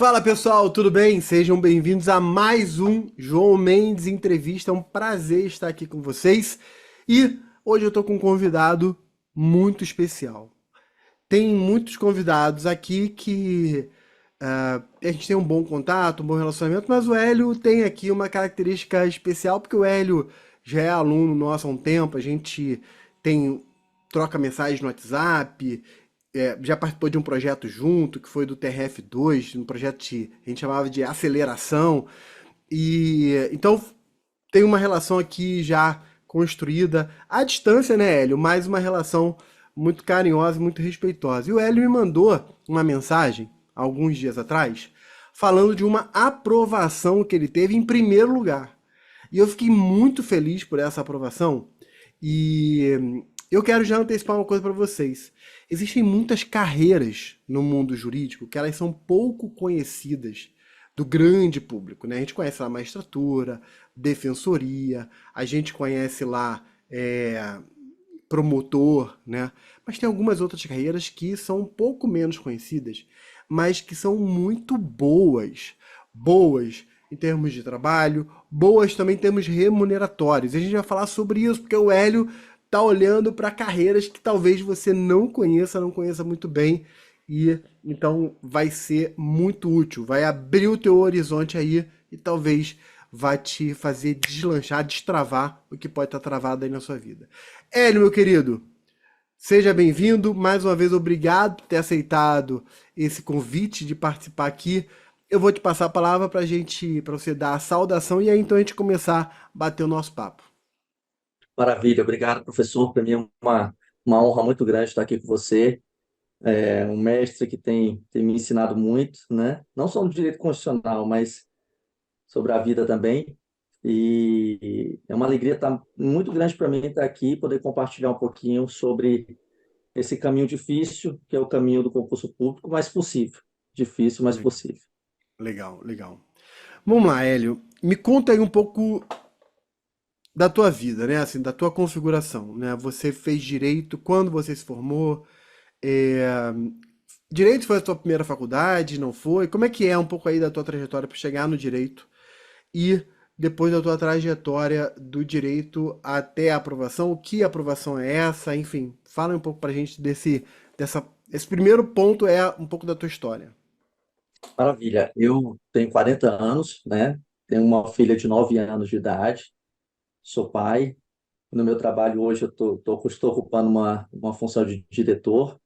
Fala pessoal, tudo bem? Sejam bem-vindos a mais um João Mendes Entrevista. É um prazer estar aqui com vocês. E hoje eu estou com um convidado muito especial. Tem muitos convidados aqui que a gente tem um bom contato, um bom relacionamento, mas o Hélio tem aqui uma característica especial, porque o Hélio já é aluno nosso há um tempo, a gente tem troca mensagens no WhatsApp, já participou de um projeto junto, que foi do TRF2, um projeto que a gente chamava de aceleração, e então tem uma relação aqui já construída à distância, né, Hélio? Mas uma relação muito carinhosa, muito respeitosa. E o Hélio me mandou uma mensagem, alguns dias atrás, falando de uma aprovação que ele teve em primeiro lugar. E eu fiquei muito feliz por essa aprovação. E eu quero já antecipar uma coisa para vocês. Existem muitas carreiras no mundo jurídico que elas são pouco conhecidas do grande público, né? A gente conhece lá magistratura, defensoria, a gente conhece lá promotor, né? Mas tem algumas outras carreiras que são um pouco menos conhecidas, mas que são muito boas. Boas em termos de trabalho, boas também em termos remuneratórios. E a gente vai falar sobre isso, porque o Hélio tá olhando para carreiras que talvez você não conheça muito bem, e então vai ser muito útil, vai abrir o teu horizonte aí e talvez vai te fazer deslanchar, destravar o que pode estar travado aí na sua vida. Hélio, meu querido, seja bem-vindo. Mais uma vez, obrigado por ter aceitado esse convite de participar aqui. Eu vou te passar a palavra para você dar a saudação e aí então a gente começar a bater o nosso papo. Maravilha, obrigado, professor. Para mim é uma honra muito grande estar aqui com você. É um mestre que tem me ensinado muito, né? Não só no direito constitucional, mas sobre a vida também. E é uma alegria muito grande para mim estar aqui e poder compartilhar um pouquinho sobre esse caminho difícil, que é o caminho do concurso público, mas possível. Difícil, mas possível. Legal, legal. Vamos lá, Hélio. Me conta aí um pouco da tua vida, né? Assim, da tua configuração, né? Você fez direito quando você se formou? É, Direito foi a tua primeira faculdade? Não foi? Como é que é um pouco aí da tua trajetória para chegar no direito e depois da tua trajetória do direito até a aprovação? Que aprovação é essa? Enfim, fala um pouco pra gente esse primeiro ponto é um pouco da tua história. Maravilha. Eu tenho 40 anos, né? Tenho uma filha de 9 anos de idade. Sou pai. No meu trabalho hoje, estou ocupando uma função de diretor.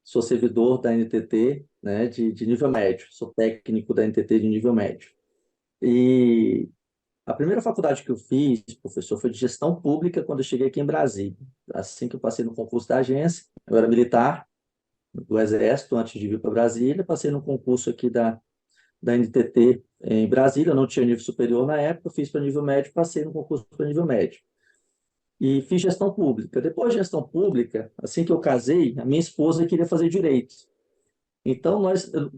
Sou servidor da NTT, né, de nível médio. Sou técnico da NTT de nível médio. E a primeira faculdade que eu fiz, professor, foi de gestão pública quando eu cheguei aqui em Brasília. Assim que eu passei no concurso da agência, eu era militar do Exército antes de vir para Brasília. Passei no concurso aqui da NTT em Brasília. Eu não tinha nível superior na época, fiz para nível médio, passei no concurso para nível médio. E fiz gestão pública. Depois de gestão pública, assim que eu casei, a minha esposa queria fazer direito. Então,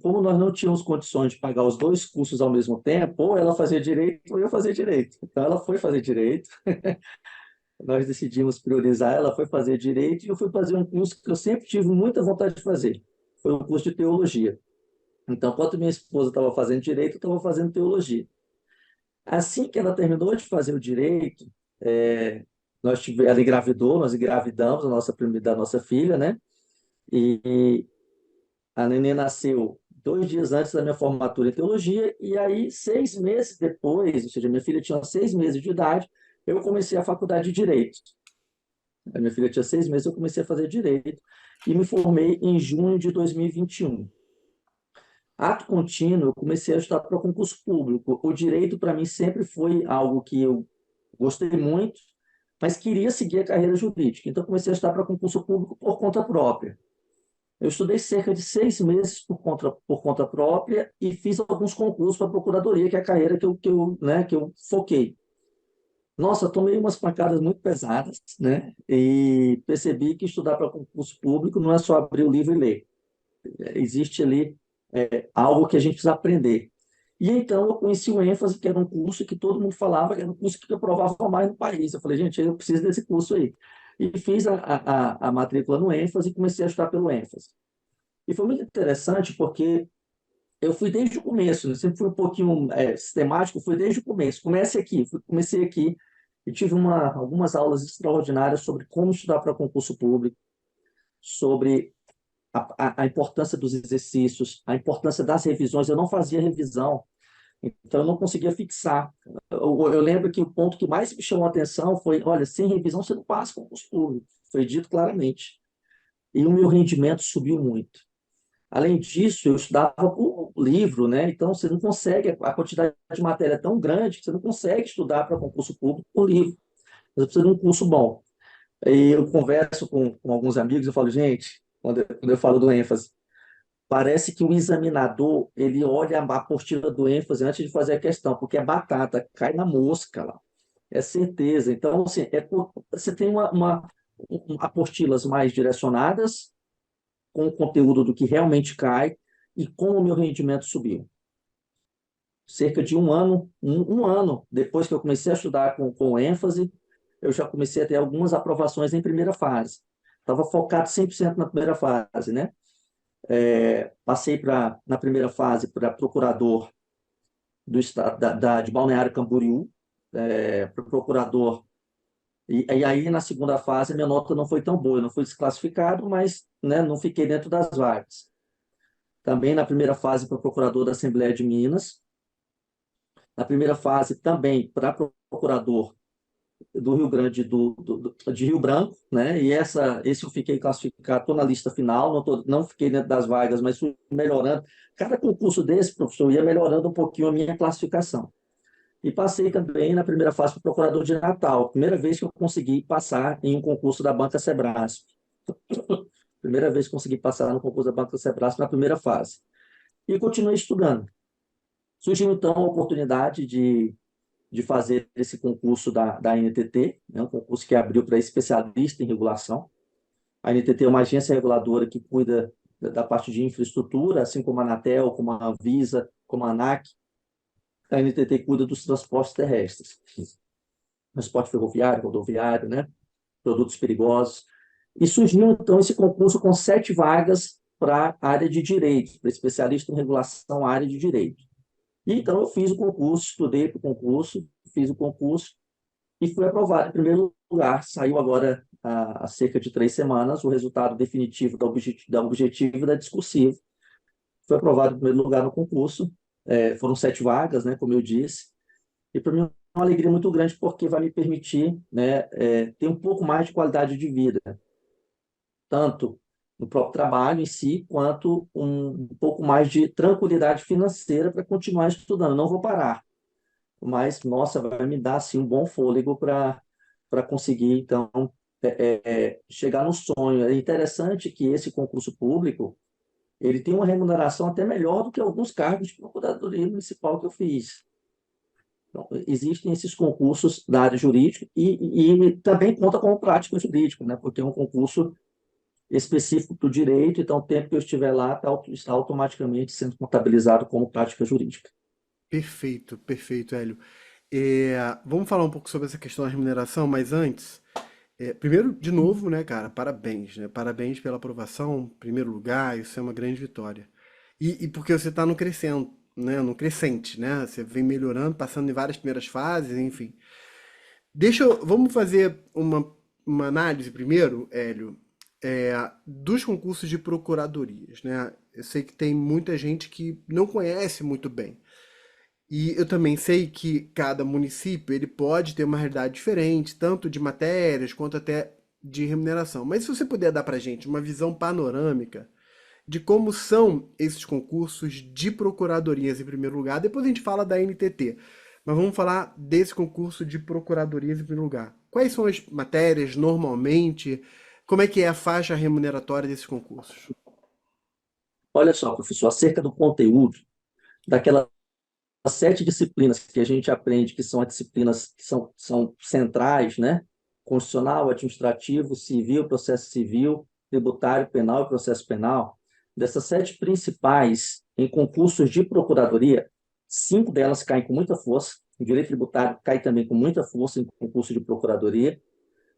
como nós não tínhamos condições de pagar os dois cursos ao mesmo tempo, ou ela fazia direito, ou eu fazia direito. Então, ela foi fazer direito, nós decidimos priorizar, ela foi fazer direito, e eu fui fazer um curso que eu sempre tive muita vontade de fazer. Foi o curso de teologia. Então, enquanto minha esposa estava fazendo direito, eu estava fazendo teologia. Assim que ela terminou de fazer o direito, ela engravidou, nós engravidamos da nossa filha, né? E a neném nasceu 2 dias antes da minha formatura em teologia, e aí, 6 meses depois, ou seja, minha filha tinha 6 meses de idade, eu comecei a faculdade de Direito. A minha filha tinha 6 meses, eu comecei a fazer Direito, e me formei em junho de 2021. Ato contínuo, eu comecei a estudar para concurso público. O direito, para mim, sempre foi algo que eu gostei muito, mas queria seguir a carreira jurídica. Então, comecei a estudar para concurso público por conta própria. Eu estudei cerca de 6 meses por conta própria e fiz alguns concursos para a procuradoria, que é a carreira que eu foquei. Nossa, tomei umas pancadas muito pesadas, né? E percebi que estudar para concurso público não é só abrir o livro e ler. Existe ali algo que a gente precisa aprender. E então eu conheci o ênfase, que era um curso que todo mundo falava, que era um curso que aprovava mais no país. Eu falei, gente, eu preciso desse curso aí. E fiz a matrícula no ênfase e comecei a estudar pelo ênfase. E foi muito interessante porque eu fui desde o começo, eu sempre fui um pouquinho sistemático, fui desde o começo. Comecei aqui e tive algumas aulas extraordinárias sobre como estudar para concurso público, sobre a importância dos exercícios, a importância das revisões. Eu não fazia revisão, então eu não conseguia fixar. Eu lembro que o ponto que mais me chamou a atenção foi, olha, sem revisão você não passa concurso público. Foi dito claramente. E o meu rendimento subiu muito. Além disso, eu estudava por livro, né? Então você não consegue, a quantidade de matéria é tão grande que você não consegue estudar para concurso público por livro. Você precisa de um curso bom. E eu converso com alguns amigos, eu falo, gente, quando eu falo do ênfase, parece que o examinador, ele olha a apostila do ênfase antes de fazer a questão, porque é batata, cai na mosca lá, é certeza. Então, assim, você tem apostilas mais direcionadas, com o conteúdo do que realmente cai e como o meu rendimento subiu. Cerca de um ano depois que eu comecei a estudar com ênfase, eu já comecei a ter algumas aprovações em primeira fase. Estava focado 100% na primeira fase, né? Passei na primeira fase para procurador do estado de Balneário Camboriú, para procurador. E aí, na segunda fase, minha nota não foi tão boa, eu não fui desclassificado, mas, né, não fiquei dentro das vagas. Também na primeira fase para procurador da Assembleia de Minas, na primeira fase também para procurador do Rio Grande de Rio Branco, né? E esse eu fiquei classificado, estou na lista final, não fiquei dentro das vagas, mas fui melhorando. Cada concurso desse, professor, ia melhorando um pouquinho a minha classificação. E passei também na primeira fase para procurador de Natal, primeira vez que eu consegui passar em um concurso da Banca Sebrasp. Primeira vez que consegui passar no concurso da Banca Sebrasp na primeira fase. E continuei estudando. Surgiu, então, a oportunidade de fazer esse concurso da NTT, né, um concurso que abriu para especialista em regulação. A NTT é uma agência reguladora que cuida da parte de infraestrutura, assim como a Anatel, como a Anvisa, como a ANAC. A NTT cuida dos transportes terrestres, transporte ferroviário, rodoviário, né, produtos perigosos. E surgiu, então, esse concurso com 7 vagas para a área de direito, para especialista em regulação à área de direito. E, então, eu fiz o concurso, estudei para o concurso, fiz o concurso e fui aprovado em primeiro lugar. Saiu agora, há cerca de 3 semanas, o resultado definitivo da objetiva e da discursiva. Fui aprovado em primeiro lugar no concurso. Foram 7 vagas, né, como eu disse. E para mim é uma alegria muito grande porque vai me permitir, né, ter um pouco mais de qualidade de vida, tanto no próprio trabalho em si, quanto um pouco mais de tranquilidade financeira para continuar estudando. Não vou parar, mas, nossa, vai me dar assim, um bom fôlego para conseguir, então, chegar no sonho. É interessante que esse concurso público ele tem uma remuneração até melhor do que alguns cargos de procuradoria municipal que eu fiz. Então, existem esses concursos da área jurídica e também conta como prática jurídica, né? Porque é um concurso específico para o direito, então o tempo que eu estiver lá está automaticamente sendo contabilizado como prática jurídica. Perfeito, perfeito, Hélio. Vamos falar um pouco sobre essa questão da remuneração, mas antes, primeiro, de novo, né, cara, parabéns, né? Parabéns pela aprovação, primeiro lugar, isso é uma grande vitória. E porque você está no crescendo, né? No crescente, né? Você vem melhorando, passando em várias primeiras fases, enfim. Vamos fazer uma análise primeiro, Hélio, dos concursos de procuradorias, né? Eu sei que tem muita gente que não conhece muito bem. E eu também sei que cada município ele pode ter uma realidade diferente, tanto de matérias quanto até de remuneração. Mas se você puder dar para gente uma visão panorâmica de como são esses concursos de procuradorias em primeiro lugar, depois a gente fala da NTT. Mas vamos falar desse concurso de procuradorias em primeiro lugar. Quais são as matérias normalmente? Como é que é a faixa remuneratória desses concursos? Olha só, professor, acerca do conteúdo, daquelas 7 disciplinas que a gente aprende, que são as disciplinas que são centrais, né? Constitucional, administrativo, civil, processo civil, tributário, penal e processo penal. Dessas 7 principais em concursos de procuradoria, 5 delas caem com muita força. O direito tributário cai também com muita força em concurso de procuradoria,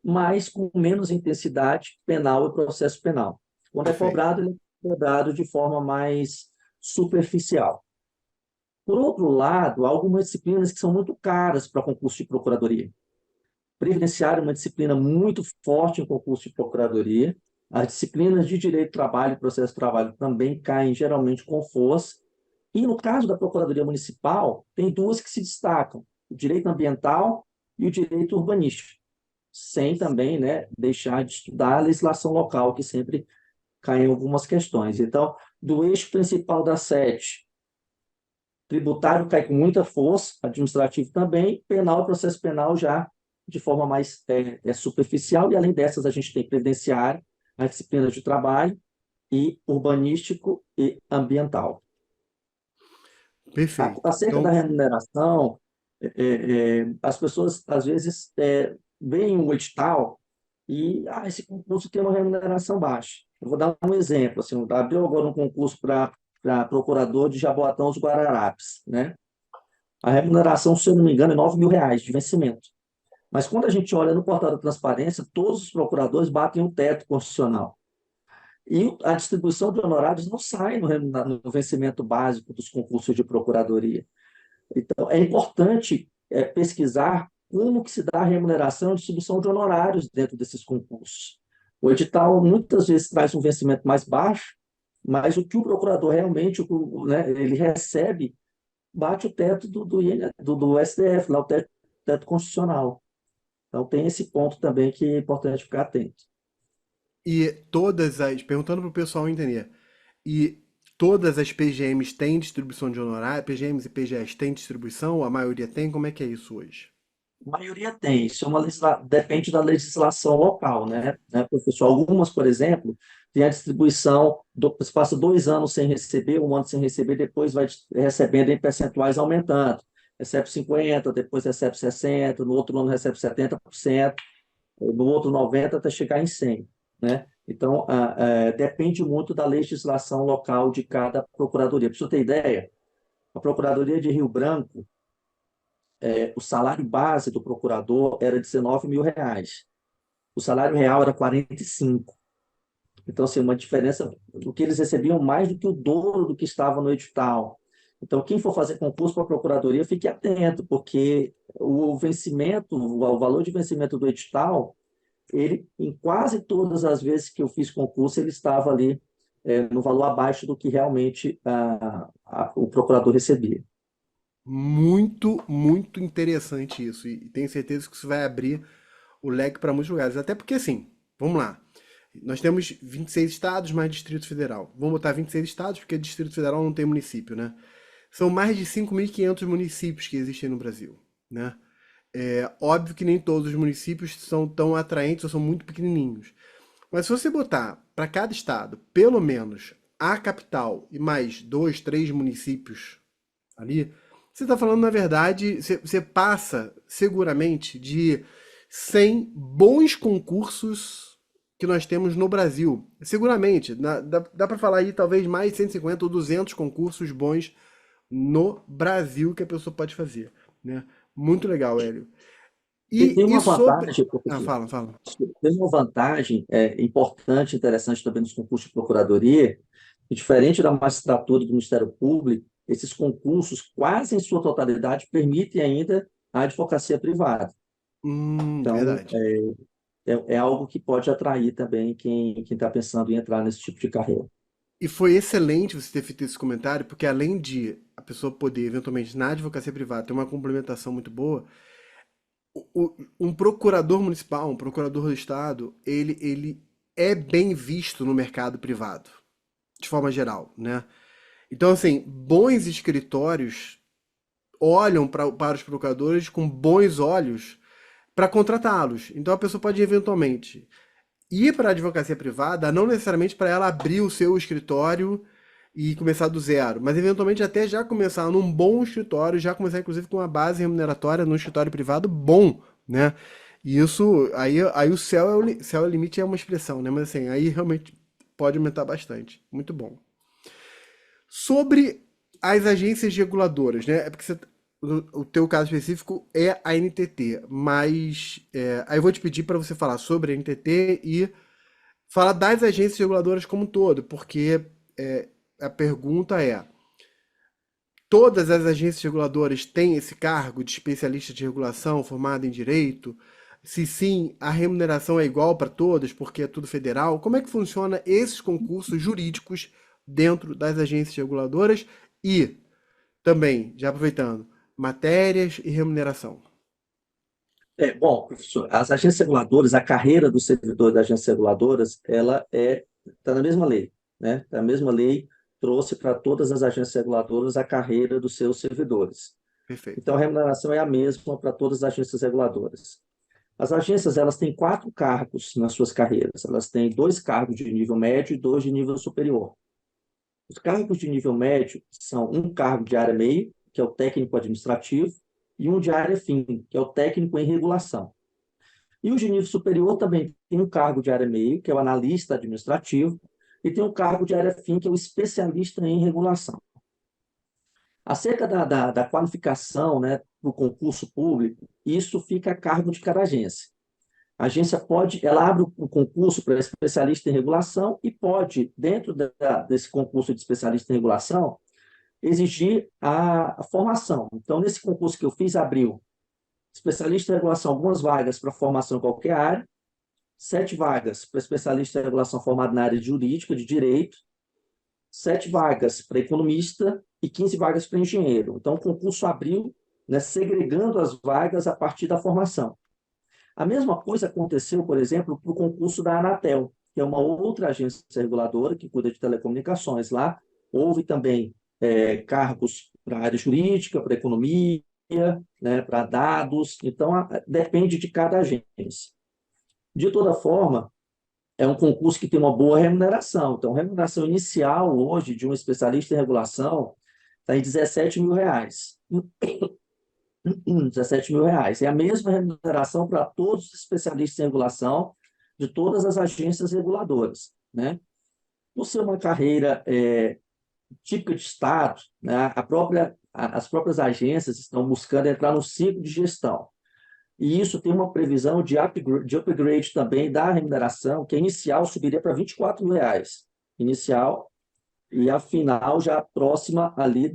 mas com menos intensidade penal e processo penal. Quando é Perfeito. cobrado, ele é cobrado de forma mais superficial. Por outro lado, há algumas disciplinas que são muito caras para concurso de procuradoria. Previdenciário é uma disciplina muito forte em concurso de procuradoria. As disciplinas de direito do trabalho e processo do trabalho também caem geralmente com força. E no caso da Procuradoria Municipal, tem duas que se destacam: o direito ambiental e o direito urbanístico, sem também, né, deixar de estudar a legislação local, que sempre cai em algumas questões. Então, do eixo principal da sete, tributário cai com muita força, administrativo também, penal e processo penal já de forma mais superficial, e além dessas a gente tem previdenciário, as disciplinas de trabalho e urbanístico e ambiental. Perfeito. Acerca da Então, remuneração, as pessoas às vezes veem um edital e esse concurso tem uma remuneração baixa. Eu vou dar um exemplo, assim, abriu agora um concurso para procurador de Jaboatão dos Guararapes, né? A remuneração, se eu não me engano, é R$ 9.000 de vencimento. Mas quando a gente olha no portal da transparência, todos os procuradores batem o teto constitucional. E a distribuição de honorários não sai no vencimento básico dos concursos de procuradoria. Então, é importante pesquisar como que se dá a remuneração e distribuição de honorários dentro desses concursos. O edital muitas vezes traz um vencimento mais baixo, mas o que o procurador realmente, né, ele recebe, bate o teto do STF, lá o teto constitucional. Então, tem esse ponto também que é importante ficar atento. perguntando para o pessoal entender, e todas as PGMs têm distribuição de honorário? PGMs e PGS têm distribuição? A maioria tem? Como é que é isso hoje? A maioria tem, isso é depende da legislação local, né, professor? Algumas, por exemplo, tem a distribuição, você passa 2 anos sem receber, um ano sem receber, depois vai recebendo em percentuais aumentando. Recebe 50%, depois recebe 60%, no outro ano recebe 70%, no outro 90% até chegar em 100%, né? Então, depende muito da legislação local de cada procuradoria. Para você ter ideia, a Procuradoria de Rio Branco, o salário base do procurador era R$ 19.000. O salário real era 45. Então, assim, uma diferença do que eles recebiam mais do que o dobro do que estava no edital. Então, quem for fazer concurso para a procuradoria, fique atento, porque o vencimento, o valor de vencimento do edital, ele, em quase todas as vezes que eu fiz concurso, ele estava ali no valor abaixo do que realmente o procurador recebia. Muito, muito interessante isso. E tenho certeza que isso vai abrir o leque para muitos lugares. Até porque, assim, vamos lá. Nós temos 26 estados mais Distrito Federal. Vamos botar 26 estados porque Distrito Federal não tem município, né? São mais de 5.500 municípios que existem no Brasil, né? É óbvio que nem todos os municípios são tão atraentes ou são muito pequenininhos. Mas se você botar para cada estado, pelo menos a capital e mais dois, três municípios ali, você está falando, na verdade, você passa seguramente de 100 bons concursos que nós temos no Brasil. Seguramente, dá para falar aí talvez mais de 150 ou 200 concursos bons no Brasil que a pessoa pode fazer, né? Muito legal, Hélio. Tem E uma sobre... vantagem, Ah, professor, fala, fala. tem uma vantagem importante, interessante também nos concursos de procuradoria, que diferente da magistratura e do Ministério Público, esses concursos, quase em sua totalidade, permitem ainda a advocacia privada. Então, Verdade. é algo que pode atrair também quem está pensando em entrar nesse tipo de carreira. E foi excelente você ter feito esse comentário, porque além de a pessoa poder, eventualmente, na advocacia privada, ter uma complementação muito boa, um procurador municipal, um procurador do estado, ele é bem visto no mercado privado, de forma geral, né? Então, assim, bons escritórios olham para os procuradores com bons olhos para contratá-los. Então, a pessoa pode eventualmente ir para a advocacia privada, não necessariamente para ela abrir o seu escritório e começar do zero, mas eventualmente até já começar num bom escritório, já começar inclusive com uma base remuneratória num escritório privado bom, né? E isso, aí o céu céu é o limite é uma expressão, né? Mas assim, aí realmente pode aumentar bastante. Muito bom. Sobre as agências reguladoras, né? É porque o teu caso específico é a NTT, mas aí eu vou te pedir para você falar sobre a NTT e falar das agências reguladoras como um todo, porque a pergunta é: todas as agências reguladoras têm esse cargo de especialista de regulação formado em direito? Se sim, a remuneração é igual para todas, porque é tudo federal? Como é que funciona esses concursos jurídicos dentro das agências reguladoras? E também, já aproveitando, matérias e remuneração. Bom, professor, as agências reguladoras, a carreira do servidor das agências reguladoras, ela está na mesma lei, né? A mesma lei trouxe para todas as agências reguladoras a carreira dos seus servidores. Perfeito. Então, a remuneração é a mesma para todas as agências reguladoras. As agências, elas têm 4 cargos nas suas carreiras. Elas têm 2 cargos de nível médio e 2 de nível superior. Os cargos de nível médio são um cargo de área meio, que é o técnico administrativo, e um de área fim, que é o técnico em regulação. E o de nível superior também tem um cargo de área meio, que é o analista administrativo, e tem um cargo de área fim, que é o especialista em regulação. Acerca da qualificação, né, do concurso público, isso fica a cargo de cada agência. A agência pode, ela abre o concurso para especialista em regulação e pode, dentro desse concurso de especialista em regulação, exigir a formação. Então, nesse concurso que eu fiz, abriu especialista em regulação, algumas vagas para formação em qualquer área, 7 vagas para especialista em regulação formado na área jurídica, de direito, 7 vagas para economista e 15 vagas para engenheiro. Então, o concurso abriu, né, segregando as vagas a partir da formação. A mesma coisa aconteceu, por exemplo, para o concurso da Anatel, que é uma outra agência reguladora que cuida de telecomunicações. Lá houve também cargos para a área jurídica, para a economia, né, para dados. Então, depende de cada agência. De toda forma, é um concurso que tem uma boa remuneração. Então, a remuneração inicial hoje de um especialista em regulação está em R$ 17.000. R$ 17.000. É a mesma remuneração para todos os especialistas em regulação de todas as agências reguladoras, né? Por ser uma carreira típica de Estado, né? As próprias agências estão buscando entrar no ciclo de gestão. E isso tem uma previsão de upgrade também da remuneração, que a inicial subiria para R$ 24.000. Inicial, e a final já próxima ali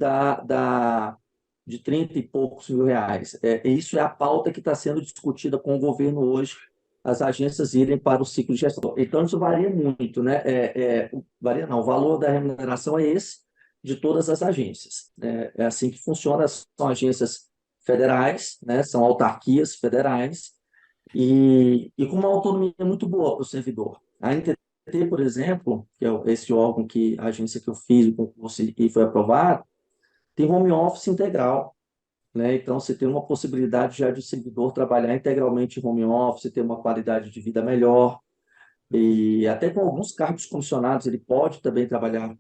de 30 e poucos mil reais. Isso é a pauta que está sendo discutida com o governo hoje, as agências irem para o ciclo de gestão. Então, isso varia muito, né? Varia não, o valor da remuneração é esse de todas as agências. É assim que funciona, são agências federais, né? São autarquias federais, e com uma autonomia muito boa para o servidor. A NTT, por exemplo, que é esse órgão a agência que eu fiz o concurso e foi aprovado, tem home office integral, né? Então, você tem uma possibilidade já de o servidor trabalhar integralmente em home office, ter uma qualidade de vida melhor, e até com alguns cargos comissionados, ele pode também trabalhar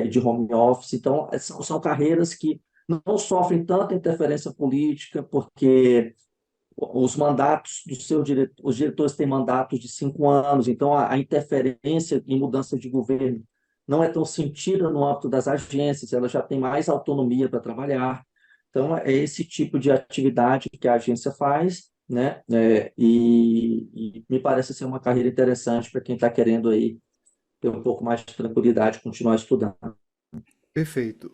de home office. Então, são carreiras que não sofrem tanta interferência política, porque os mandatos os diretores têm mandatos de 5 anos, então a interferência em mudança de governo não é tão sentida no âmbito das agências, ela já tem mais autonomia para trabalhar. Então, é esse tipo de atividade que a agência faz, né? E me parece ser uma carreira interessante para quem está querendo aí ter um pouco mais de tranquilidade, continuar estudando. Perfeito.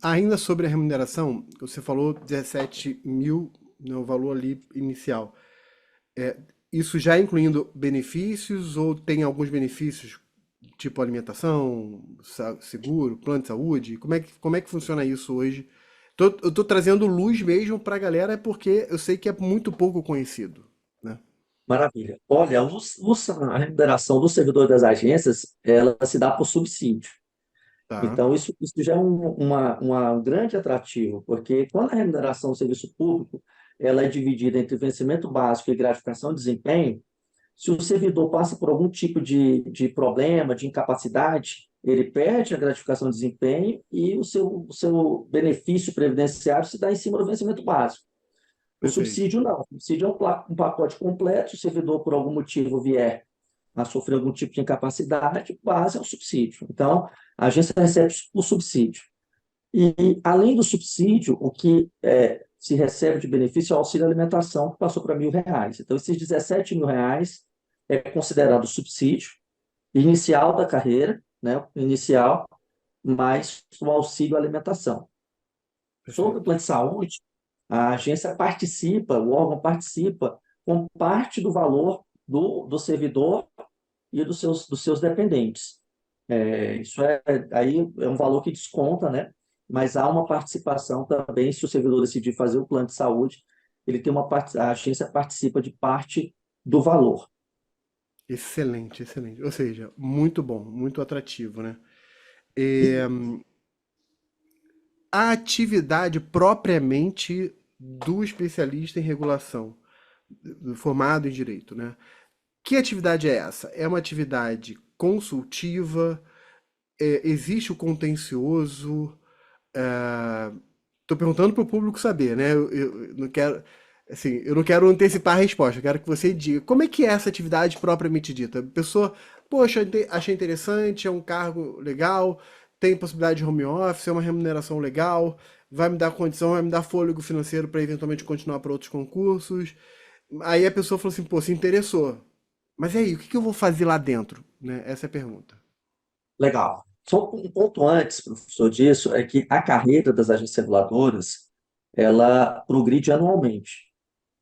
Ainda sobre a remuneração, você falou 17 mil, né, o valor ali inicial. Isso já incluindo benefícios ou tem alguns benefícios, tipo alimentação, seguro, plano de saúde? Como é que funciona isso hoje? Eu tô trazendo luz mesmo para a galera porque eu sei que é muito pouco conhecido, né? Maravilha. Olha, a remuneração do servidor das agências, ela se dá por subsídio. Tá, Então, isso já é um grande atrativo, porque quando a remuneração do serviço público ela é dividida entre vencimento básico e gratificação de desempenho, se o servidor passa por algum tipo de problema, de incapacidade, ele perde a gratificação de desempenho e o seu benefício previdenciário se dá em cima do vencimento básico. O perfeito. subsídio não. O subsídio é um pacote completo. Se o servidor, por algum motivo, vier a sofrer algum tipo de incapacidade, base é o subsídio. Então, a agência recebe o subsídio. E, além do subsídio, o que se recebe de benefício é o auxílio alimentação, que passou para R$ 1.000. Então, esses R$ 17.000 é considerado subsídio inicial da carreira, né? Inicial, mais o auxílio alimentação. Sobre o Perfeito. plano de saúde, a agência participa, o órgão participa com parte do valor do servidor e dos seus dependentes. Isso aí é um valor que desconta, né? Mas há uma participação também, se o servidor decidir fazer o plano de saúde, ele tem a agência participa de parte do valor. Excelente, excelente. Ou seja, muito bom, muito atrativo, né? É, a atividade propriamente do especialista em regulação, do formado em direito, né? Que atividade é essa? É uma atividade consultiva? Existe o contencioso? Estou perguntando para o público saber, né? Eu não quero, assim, eu não quero antecipar a resposta. Eu quero que você diga como é que é essa atividade propriamente dita. A pessoa, poxa, achei interessante, é um cargo legal, tem possibilidade de home office, é uma remuneração legal, vai me dar condição, vai me dar fôlego financeiro para eventualmente continuar para outros concursos. Aí a pessoa falou assim, pô, se interessou. Mas e aí, o que que eu vou fazer lá dentro? Né? Essa é a pergunta. Legal. Só um ponto antes, professor, disso, é que a carreira das agências reguladoras, ela progride anualmente.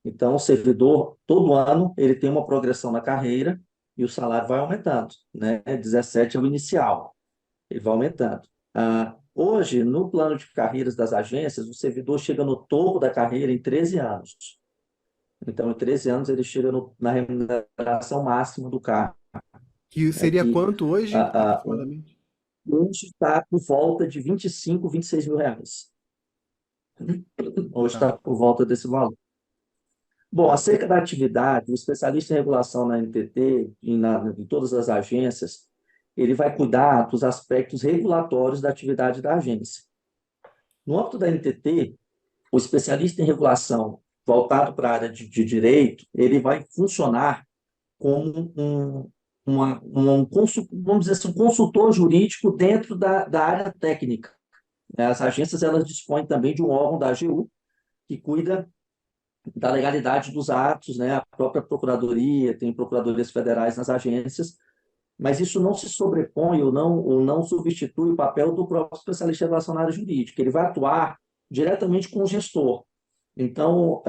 Então, o servidor, todo ano, ele tem uma progressão na carreira e o salário vai aumentando, né? 17 é o inicial, ele vai aumentando. Hoje, no plano de carreiras das agências, o servidor chega no topo da carreira em 13 anos. Então, em 13 anos, ele chega na remuneração máxima do cargo, Que né? seria Que quanto hoje, aproximadamente? hoje está por volta de 25, 26 mil reais. Hoje Tá. está por volta desse valor. Bom, acerca da atividade, o especialista em regulação na NTT e em todas as agências, ele vai cuidar dos aspectos regulatórios da atividade da agência. No âmbito da NTT, o especialista em regulação voltado para a área de direito, ele vai funcionar como vamos dizer assim, um consultor jurídico dentro da área técnica. As agências elas dispõem também de um órgão da AGU que cuida da legalidade dos atos, né? A própria procuradoria, tem procuradorias federais nas agências, mas isso não se sobrepõe ou não substitui o papel do próprio especialista em relação à área jurídica. Ele vai atuar diretamente com o gestor. Então,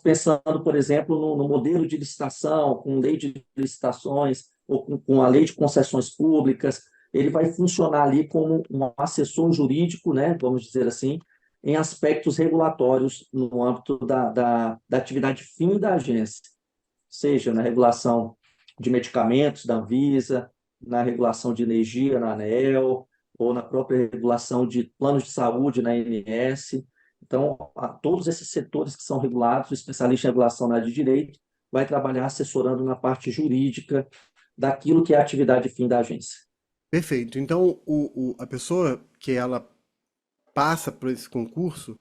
pensando, por exemplo, no modelo de licitação, com lei de licitações, ou com a lei de concessões públicas, ele vai funcionar ali como um assessor jurídico, né, vamos dizer assim, em aspectos regulatórios no âmbito da atividade fim da agência, seja na regulação de medicamentos da Anvisa, na regulação de energia na ANEEL, ou na própria regulação de planos de saúde na ANS. Então, a todos esses setores que são regulados, o especialista em regulação na área de direito vai trabalhar assessorando na parte jurídica daquilo que é a atividade fim da agência. Perfeito. Então, a pessoa que ela passa por esse concurso,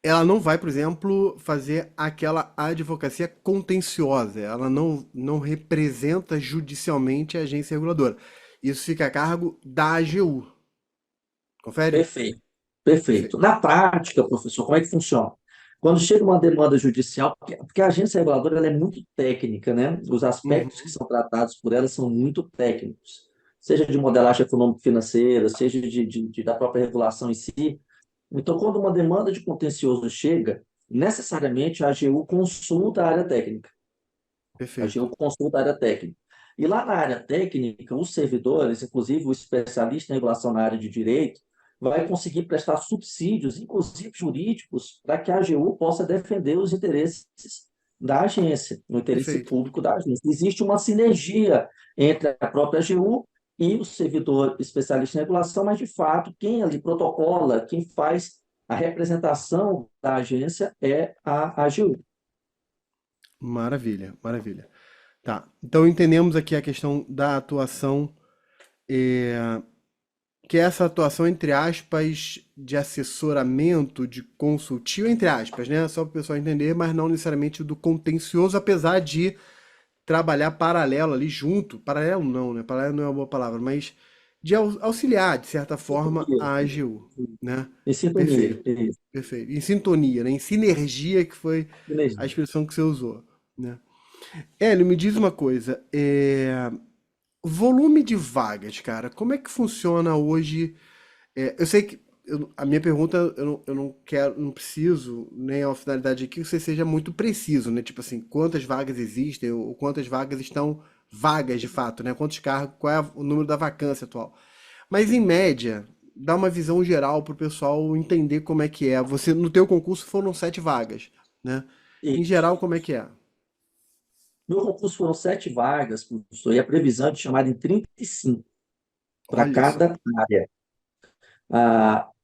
ela não vai, por exemplo, fazer aquela advocacia contenciosa. Ela não representa judicialmente a agência reguladora. Isso fica a cargo da AGU. Confere? Perfeito, perfeito. Perfeito. Na prática, professor, como é que funciona? Quando chega uma demanda judicial, porque a agência reguladora ela é muito técnica, né? Os aspectos que Uhum. são tratados por ela são muito técnicos, seja de modelagem econômico-financeira, seja da própria regulação em si. Então, quando uma demanda de contencioso chega, necessariamente a AGU consulta a área técnica. A Perfeito. AGU consulta a área técnica. E lá na área técnica, os servidores, inclusive o especialista em regulação na área de direito, vai conseguir prestar subsídios, inclusive jurídicos, para que a AGU possa defender os interesses da agência, o interesse Perfeito. público da agência. Existe uma sinergia entre a própria AGU e o servidor especialista em regulação, mas, de fato, quem ali protocola, quem faz a representação da agência é a AGU. Maravilha, maravilha. Tá. Então entendemos aqui a questão da atuação, é, que é essa atuação, entre aspas, de assessoramento, de consultivo, entre aspas, né? Só para o pessoal entender, mas não necessariamente do contencioso, apesar de trabalhar paralelo ali junto. Paralelo não, né? Paralelo não é uma boa palavra, mas de auxiliar, de certa forma, Sintonia. a AGU, né? Em sintonia. Perfeito, perfeito. Em sintonia, né? Em sinergia, que foi a Isso. expressão que você usou, né? Hélio, me diz uma coisa. volume de vagas, cara, como é que funciona hoje? Eu sei que a minha pergunta, eu não quero, não preciso, nem a finalidade aqui, que você seja muito preciso, né? Tipo assim, quantas vagas existem, ou quantas vagas estão vagas de fato, né? Quantos cargos, qual é o número da vacância atual. Mas em média, dá uma visão geral para o pessoal entender como é que é. Você, no teu concurso foram 7 vagas, né? Em Isso. geral, como é que é? Meu concurso foram 7 vagas, professor, e a previsão é de chamar em 35 para Olha só. cada área.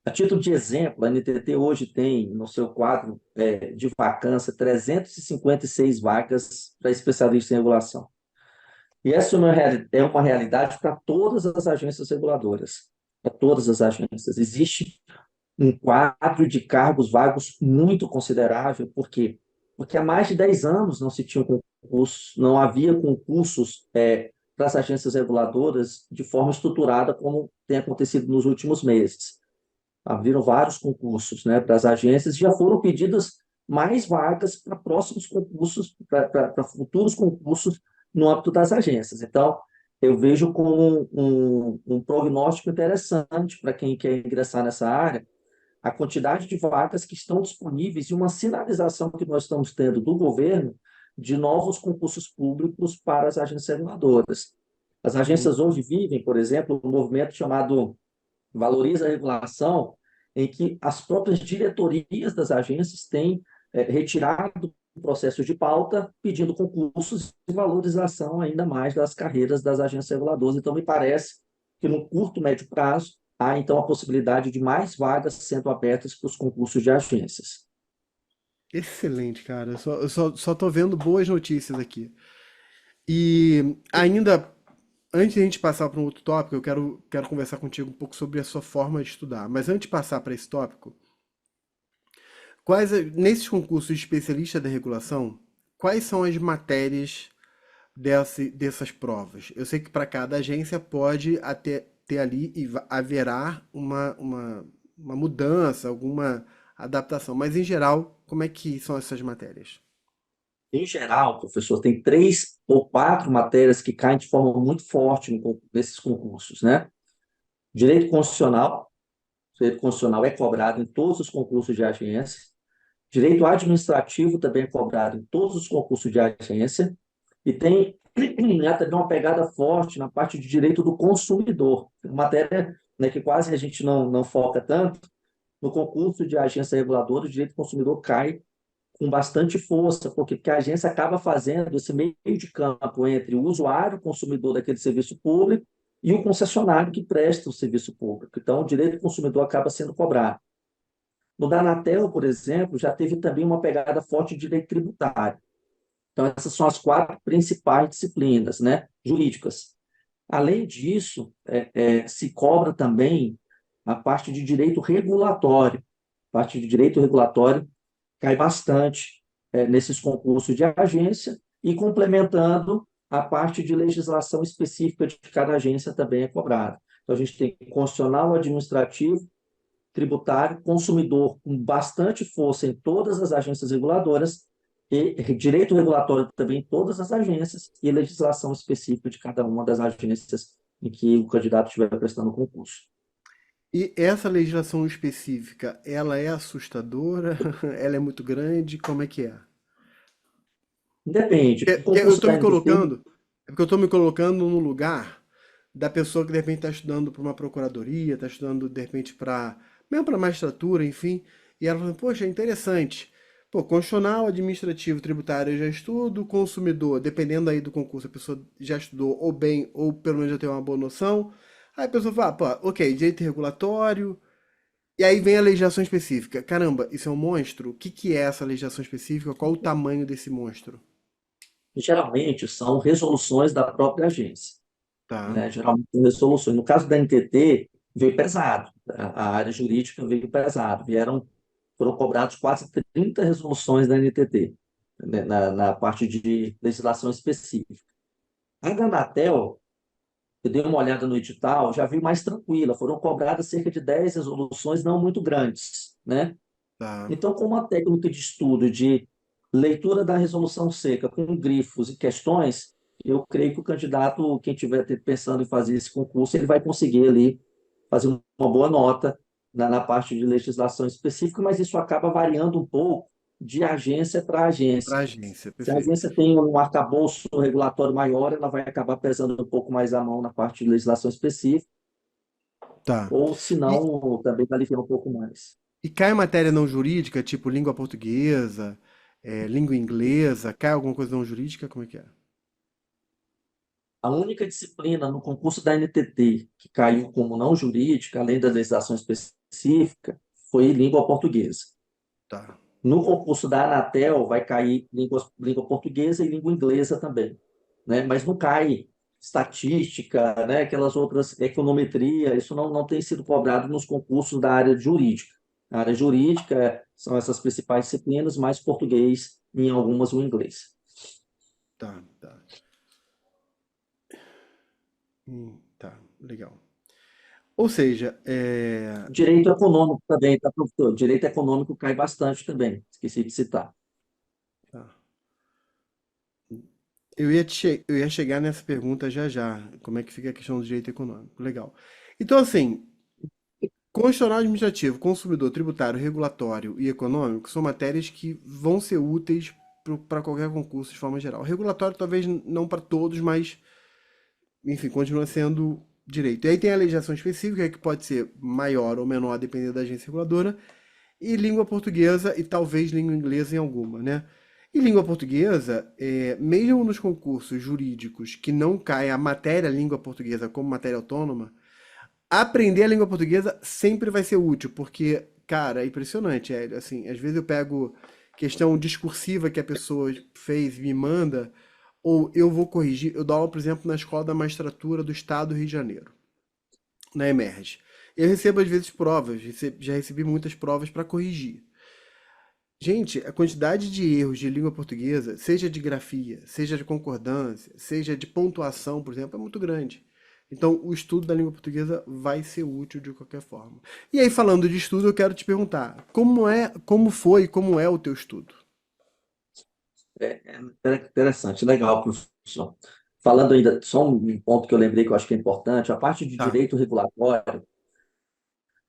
A título de exemplo, a NTT hoje tem no seu quadro de vacância 356 vagas para especialista em regulação. E essa é uma realidade para todas as agências reguladoras, para todas as agências. Existe um quadro de cargos vagos muito considerável, por quê? Porque há mais de 10 anos não se tinha concurso, não havia concursos para as agências reguladoras de forma estruturada como tem acontecido nos últimos meses. Haviam vários concursos, né, para as agências, e já foram pedidas mais vagas para próximos concursos, para futuros concursos no âmbito das agências. Então, eu vejo como um prognóstico interessante para quem quer ingressar nessa área, a quantidade de vagas que estão disponíveis e uma sinalização que nós estamos tendo do governo de novos concursos públicos para as agências reguladoras. As Uhum. agências hoje vivem, por exemplo, um movimento chamado Valoriza a Regulação, em que as próprias diretorias das agências têm retirado processos de pauta, pedindo concursos e valorização ainda mais das carreiras das agências reguladoras. Então, me parece que no curto, médio prazo, há então a possibilidade de mais vagas sendo abertas para os concursos de agências. Excelente, cara. Eu só tô vendo boas notícias aqui. E ainda, antes de a gente passar para um outro tópico, eu quero conversar contigo um pouco sobre a sua forma de estudar. Mas antes de passar para esse tópico, nesses concursos de especialista da regulação, quais são as matérias dessas provas? Eu sei que para cada agência pode até ter ali e haverá uma mudança, alguma adaptação, mas em geral, como é que são essas matérias? Em geral, professor, tem 3 ou 4 matérias que caem de forma muito forte nesses concursos, né? Direito constitucional, direito constitucional é cobrado em todos os concursos de agência. Direito administrativo também é cobrado em todos os concursos de agência. E tem também uma pegada forte na parte de direito do consumidor, uma matéria, né, que quase a gente não foca tanto. No concurso de agência reguladora, o direito do consumidor cai com bastante força, porque a agência acaba fazendo esse meio de campo entre o usuário, o consumidor daquele serviço público, e o concessionário que presta o serviço público. Então, o direito do consumidor acaba sendo cobrado. No da Anatel, por exemplo, já teve também uma pegada forte de direito tributário. Então, essas são as 4 principais disciplinas, né, jurídicas. Além disso, se cobra também a parte de direito regulatório. A parte de direito regulatório cai bastante nesses concursos de agência e complementando a parte de legislação específica de cada agência também é cobrada. Então, a gente tem constitucional, administrativo, tributário, consumidor com bastante força em todas as agências reguladoras e direito regulatório também em todas as agências e legislação específica de cada uma das agências em que o candidato estiver prestando o concurso. E essa legislação específica, ela é assustadora? Ela é muito grande? Como é que é? Depende. O Eu concurso estou da me NTT, colocando, é porque eu estou me colocando no lugar da pessoa que de repente está estudando para uma procuradoria, está estudando de repente para, mesmo para magistratura, enfim, e ela fala, poxa, é interessante. Pô, constitucional, administrativo, tributário eu já estudo, consumidor, dependendo aí do concurso, a pessoa já estudou ou bem, ou pelo menos já tem uma boa noção. Aí a pessoa fala, pô, ok, direito regulatório, e aí vem a legislação específica. Caramba, isso é um monstro? O que que é essa legislação específica? Qual o tamanho desse monstro? geralmente, são resoluções da própria agência, Tá. né? Geralmente, são resoluções. No caso da NTT, veio pesado. A área jurídica veio pesado. Foram cobrados quase 30 resoluções da NTT, né, na parte de legislação específica. A da Anatel, eu dei uma olhada no edital, já vi mais tranquila. Foram cobradas cerca de 10 resoluções, não muito grandes, né? Tá. Então, com uma técnica de estudo de leitura da resolução seca com grifos e questões, eu creio que o candidato, quem estiver pensando em fazer esse concurso, ele vai conseguir ali fazer uma boa nota na parte de legislação específica, mas isso acaba variando um pouco de agência para Para agência. agência, Se a perfeito. agência tem um arcabouço regulatório maior, ela vai acabar pesando um pouco mais a mão na parte de legislação específica, Tá. ou se E, não, também vai aliviar um pouco mais. e cai matéria não jurídica, tipo língua portuguesa, língua inglesa, cai alguma coisa não jurídica? Como é que é? A única disciplina no concurso da NTT que caiu como não jurídica, além da legislação específica, foi língua portuguesa. Tá. No concurso da Anatel vai cair língua portuguesa e língua inglesa também, né? Mas não cai estatística, né? Aquelas outras, econometria, isso não tem sido cobrado nos concursos da área jurídica. A área jurídica são essas principais disciplinas, mais português, em algumas o inglês. Tá, tá. Tá, legal. Ou seja, Direito econômico também, tá, professor? Direito econômico cai bastante também, esqueci de citar. tá. Eu ia chegar nessa pergunta já já. Como é que fica a questão do direito econômico? Legal. Então, assim, constitucional administrativo, consumidor, tributário, regulatório e econômico são matérias que vão ser úteis para qualquer concurso de forma geral. Regulatório talvez não para todos, mas, enfim, continua sendo direito. E aí tem a legislação específica, que pode ser maior ou menor, dependendo da agência reguladora, e língua portuguesa e talvez língua inglesa em alguma, né? E língua portuguesa, mesmo nos concursos jurídicos que não cai a matéria língua portuguesa como matéria autônoma, aprender a língua portuguesa sempre vai ser útil, porque, cara, é impressionante, assim, às vezes eu pego questão discursiva que a pessoa fez e me manda, ou eu vou corrigir, eu dou aula, por exemplo, na Escola da Magistratura do Estado do Rio de Janeiro, na Emerge. Eu recebo às vezes provas, já recebi muitas provas para corrigir. Gente, a quantidade de erros de língua portuguesa, seja de grafia, seja de concordância, seja de pontuação, por exemplo, é muito grande. Então, o estudo da língua portuguesa vai ser útil de qualquer forma. E aí, falando de estudo, eu quero te perguntar, como foi, como é o teu estudo? Interessante, legal, professor. Falando ainda, só um ponto que eu lembrei que eu acho que é importante, a parte de Tá, direito regulatório,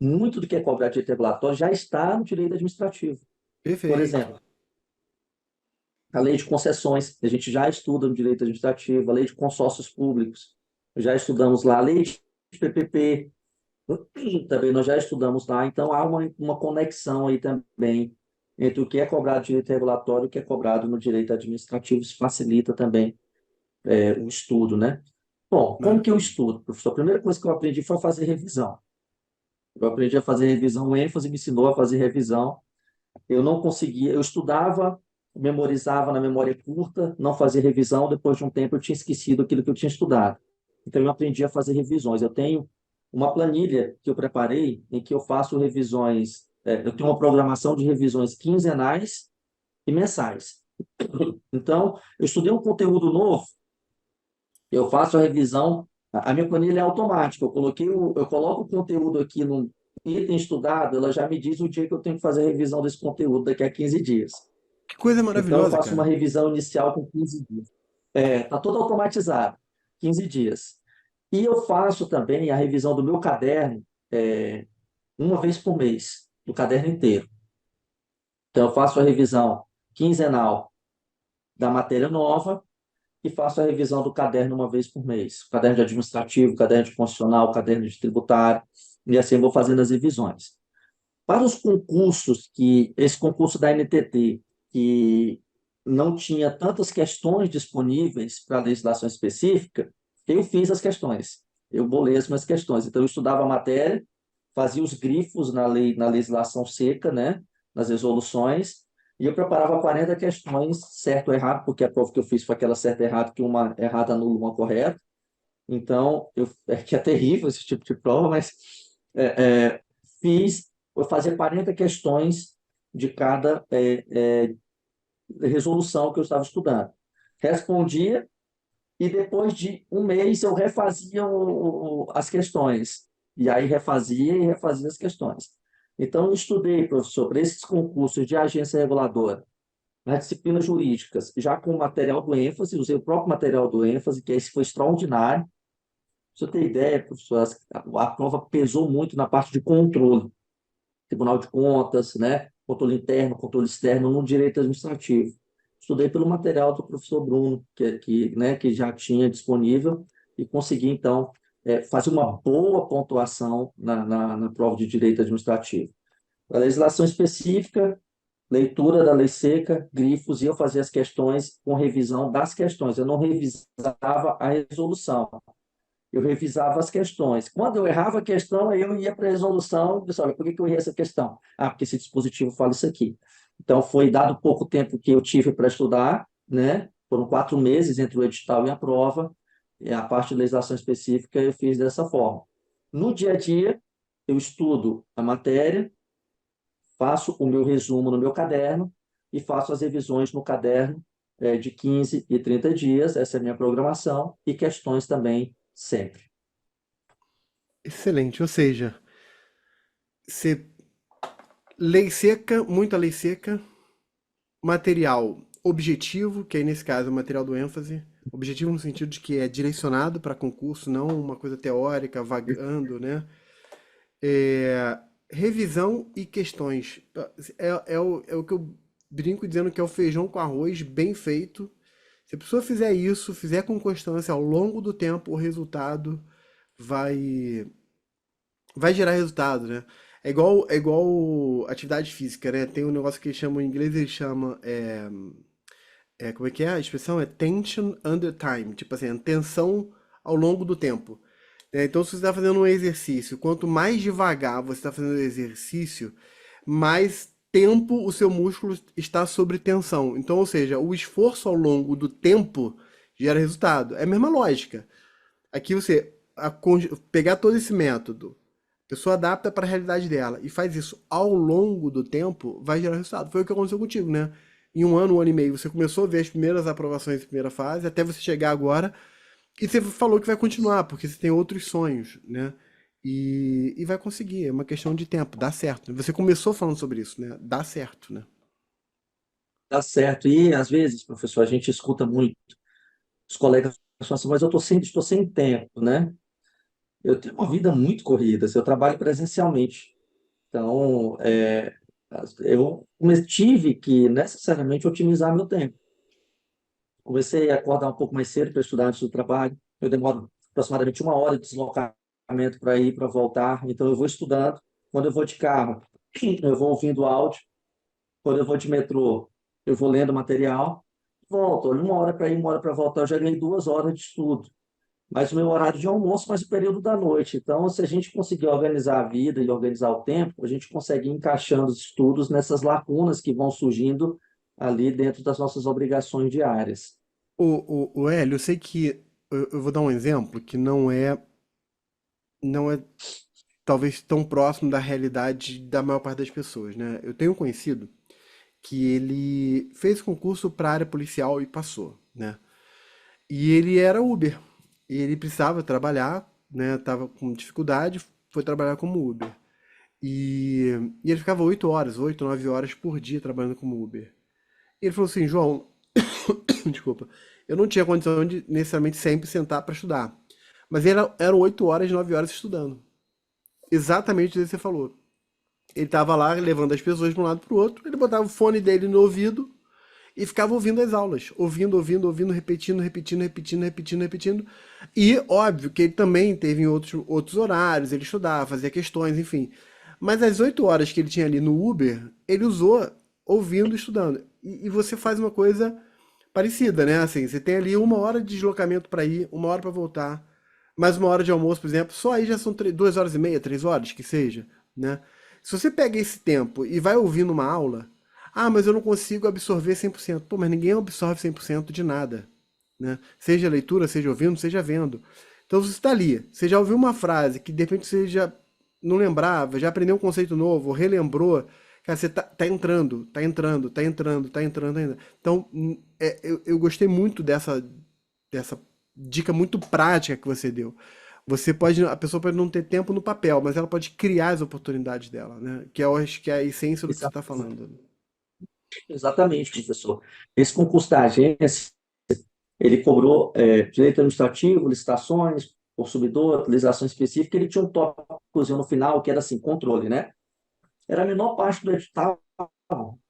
muito do que é cobrado de direito regulatório já está no direito administrativo. Por perfeito. exemplo, a lei de concessões, a gente já estuda no direito administrativo, a lei de consórcios públicos, já estudamos lá, a lei de PPP, também nós já estudamos lá, então há uma conexão aí também entre o que é cobrado de direito regulatório e o que é cobrado no direito administrativo, isso facilita também o estudo, né? Bom, como que eu Maravilha. estudo, professor? A primeira coisa que eu aprendi foi fazer revisão. Eu aprendi a fazer revisão, o ênfase me ensinou a fazer revisão. Eu não conseguia, eu estudava, memorizava na memória curta, não fazia revisão, depois de um tempo eu tinha esquecido aquilo que eu tinha estudado. Então eu aprendi a fazer revisões. Eu tenho uma planilha que eu preparei em que eu faço revisões, eu tenho uma programação de revisões quinzenais e mensais. Então, eu estudei um conteúdo novo, eu faço a revisão, a minha planilha é automática. Eu coloco o conteúdo aqui no item estudado, ela já me diz o dia que eu tenho que fazer a revisão desse conteúdo daqui a 15 dias. Que coisa Então, eu maravilhosa, faço uma cara. revisão inicial com 15 dias. Tá todo automatizado, 15 dias. E eu faço também a revisão do meu caderno uma vez por mês, do caderno inteiro. Então, eu faço a revisão quinzenal da matéria nova e faço a revisão do caderno uma vez por mês. Caderno de administrativo, caderno de constitucional, caderno de tributário, e assim eu vou fazendo as revisões. Para os concursos, esse concurso da NTT, que não tinha tantas questões disponíveis para a legislação específica, eu fiz as questões. Eu bolei as minhas questões. Então, eu estudava a matéria, fazia os grifos na lei, na legislação seca, né, nas resoluções, e eu preparava 40 questões, certo ou errado, porque a prova que eu fiz foi aquela certa e errada, que uma errada anula uma correta. Então, que é terrível esse tipo de prova, mas é, é, eu fazia 40 questões de cada resolução que eu estava estudando. Respondia e depois de um mês eu refazia as questões. E aí refazia e refazia as questões. Então, eu estudei, professor, para esses concursos de agência reguladora. nas disciplinas jurídicas, já com o material do ênfase, usei o próprio material do ênfase, que esse foi extraordinário. Pra você ter ideia, professor, a prova pesou muito na parte de controle, Tribunal de Contas, né? Controle interno, controle externo, no direito administrativo. Estudei pelo material do professor Bruno, né, que já tinha disponível, e consegui, então, fazer uma boa pontuação na prova de direito administrativo. A legislação específica, leitura da lei seca, grifos, e eu fazia as questões com revisão das questões. Eu não revisava a resolução, eu revisava as questões. Quando eu errava a questão, aí eu ia para a resolução e disse, olha, por que eu errei essa questão? Ah, porque esse dispositivo fala isso aqui. Então, foi dado pouco tempo que eu tive para estudar, né? Foram 4 meses entre o edital e a prova, e a parte de legislação específica eu fiz dessa forma. No dia a dia, eu estudo a matéria, faço o meu resumo no meu caderno e faço as revisões no caderno de 15 e 30 dias, essa é a minha programação, e questões também sempre. Excelente, ou seja, você lei seca, muita lei seca, material objetivo, que aí nesse caso é o material do ênfase, objetivo no sentido de que é direcionado para concurso, não uma coisa teórica, vagando, né? É, revisão e questões. É o que eu brinco dizendo que é o feijão com arroz bem feito. Se a pessoa fizer isso, fizer com constância ao longo do tempo, o resultado vai vai gerar resultado, né? É igual atividade física, né? Tem um negócio que eles chamam em inglês, eles chamam como é que é? A expressão é tension under time, tipo assim, tensão ao longo do tempo. Então, se você está fazendo um exercício, quanto mais devagar você está fazendo o exercício, mais tempo o seu músculo está sob tensão. Então, ou seja, o esforço ao longo do tempo gera resultado. É a mesma lógica. Aqui você pegar todo esse método, a pessoa adapta para a realidade dela e faz isso ao longo do tempo, vai gerar resultado. Foi o que aconteceu contigo, né? Em um ano e meio, você começou a ver as primeiras aprovações em primeira fase, até você chegar agora, e você falou que vai continuar, porque você tem outros sonhos, né? E vai conseguir, é uma questão de tempo, dá certo. Você começou falando sobre isso, né? Dá certo, né? Tá certo. E, às vezes, professor, a gente escuta muito os colegas falam assim, mas eu estou sem tempo, né? Eu tenho uma vida muito corrida, assim, eu trabalho presencialmente. Então, eu tive que necessariamente otimizar meu tempo. Comecei a acordar um pouco mais cedo para estudar antes do trabalho. Eu demoro aproximadamente 1 hora de deslocamento para ir, para voltar. Então, eu vou estudando. Quando eu vou de carro, eu vou ouvindo áudio. Quando eu vou de metrô, eu vou lendo material. Volto. 1 hora para ir, 1 hora para voltar. Eu já ganhei 2 horas de estudo. Mas o meu horário de almoço, mais o período da noite. Então, se a gente conseguir organizar a vida e organizar o tempo, a gente consegue ir encaixando os estudos nessas lacunas que vão surgindo ali dentro das nossas obrigações diárias. O Hélio, eu sei que eu vou dar um exemplo que não é talvez tão próximo da realidade da maior parte das pessoas, né? Eu tenho um conhecido que ele fez concurso para área policial e passou, né? E ele era Uber. E ele precisava trabalhar, né? Tava com dificuldade, foi trabalhar como Uber. E, e ele ficava 8 horas, 8, 9 horas por dia trabalhando como Uber. E ele falou assim, João, desculpa, eu não tinha condição de necessariamente sempre sentar para estudar. Mas eram 8 horas, 9 horas estudando. Exatamente o que você falou. Ele estava lá levando as pessoas de um lado para o outro, ele botava o fone dele no ouvido e ficava ouvindo as aulas, ouvindo, ouvindo, ouvindo, repetindo, repetindo, repetindo, repetindo, repetindo. E óbvio que ele também teve em outros horários, ele estudava, fazia questões, enfim. Mas as 8 horas que ele tinha ali no Uber, ele usou ouvindo, estudando. E você faz uma coisa parecida, né? Assim, você tem ali 1 hora de deslocamento para ir, 1 hora para voltar, mais 1 hora de almoço, por exemplo. Só aí já são 2 horas e meia, 3 horas, que seja, né? Se você pega esse tempo e vai ouvindo uma aula, ah, mas eu não consigo absorver 100%. Pô, mas ninguém absorve 100% de nada, né? Seja leitura, seja ouvindo, seja vendo. Então você está ali, você já ouviu uma frase que de repente você já não lembrava, já aprendeu um conceito novo, relembrou, cara, você tá entrando, tá entrando, tá entrando, tá entrando ainda. Então, eu gostei muito dessa dica muito prática que você deu. A pessoa pode não ter tempo no papel, mas ela pode criar as oportunidades dela, né? Que eu acho que é a essência do que você está Exato. falando. Exatamente, professor. Esse concurso da agência, ele cobrou direito administrativo, licitações, consumidor, utilização específica, ele tinha um tópicozinho no final que era assim, controle, né? Era a menor parte do edital,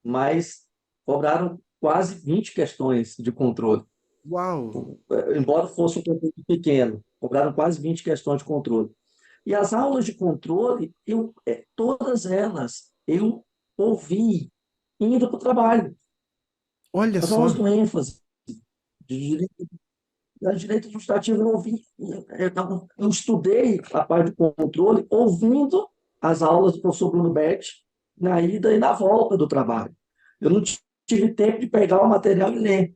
mas cobraram quase 20 questões de controle. Uau! Embora fosse um concurso pequeno, cobraram quase 20 questões de controle. E as aulas de controle, todas elas, eu ouvi indo para o trabalho. Olha As aulas só! do ênfase, de direito, de direito administrativo, eu ouvi. Eu estudei a parte de controle ouvindo as aulas do professor Bruno Betti na ida e na volta do trabalho. Eu não tive tempo de pegar o material e ler.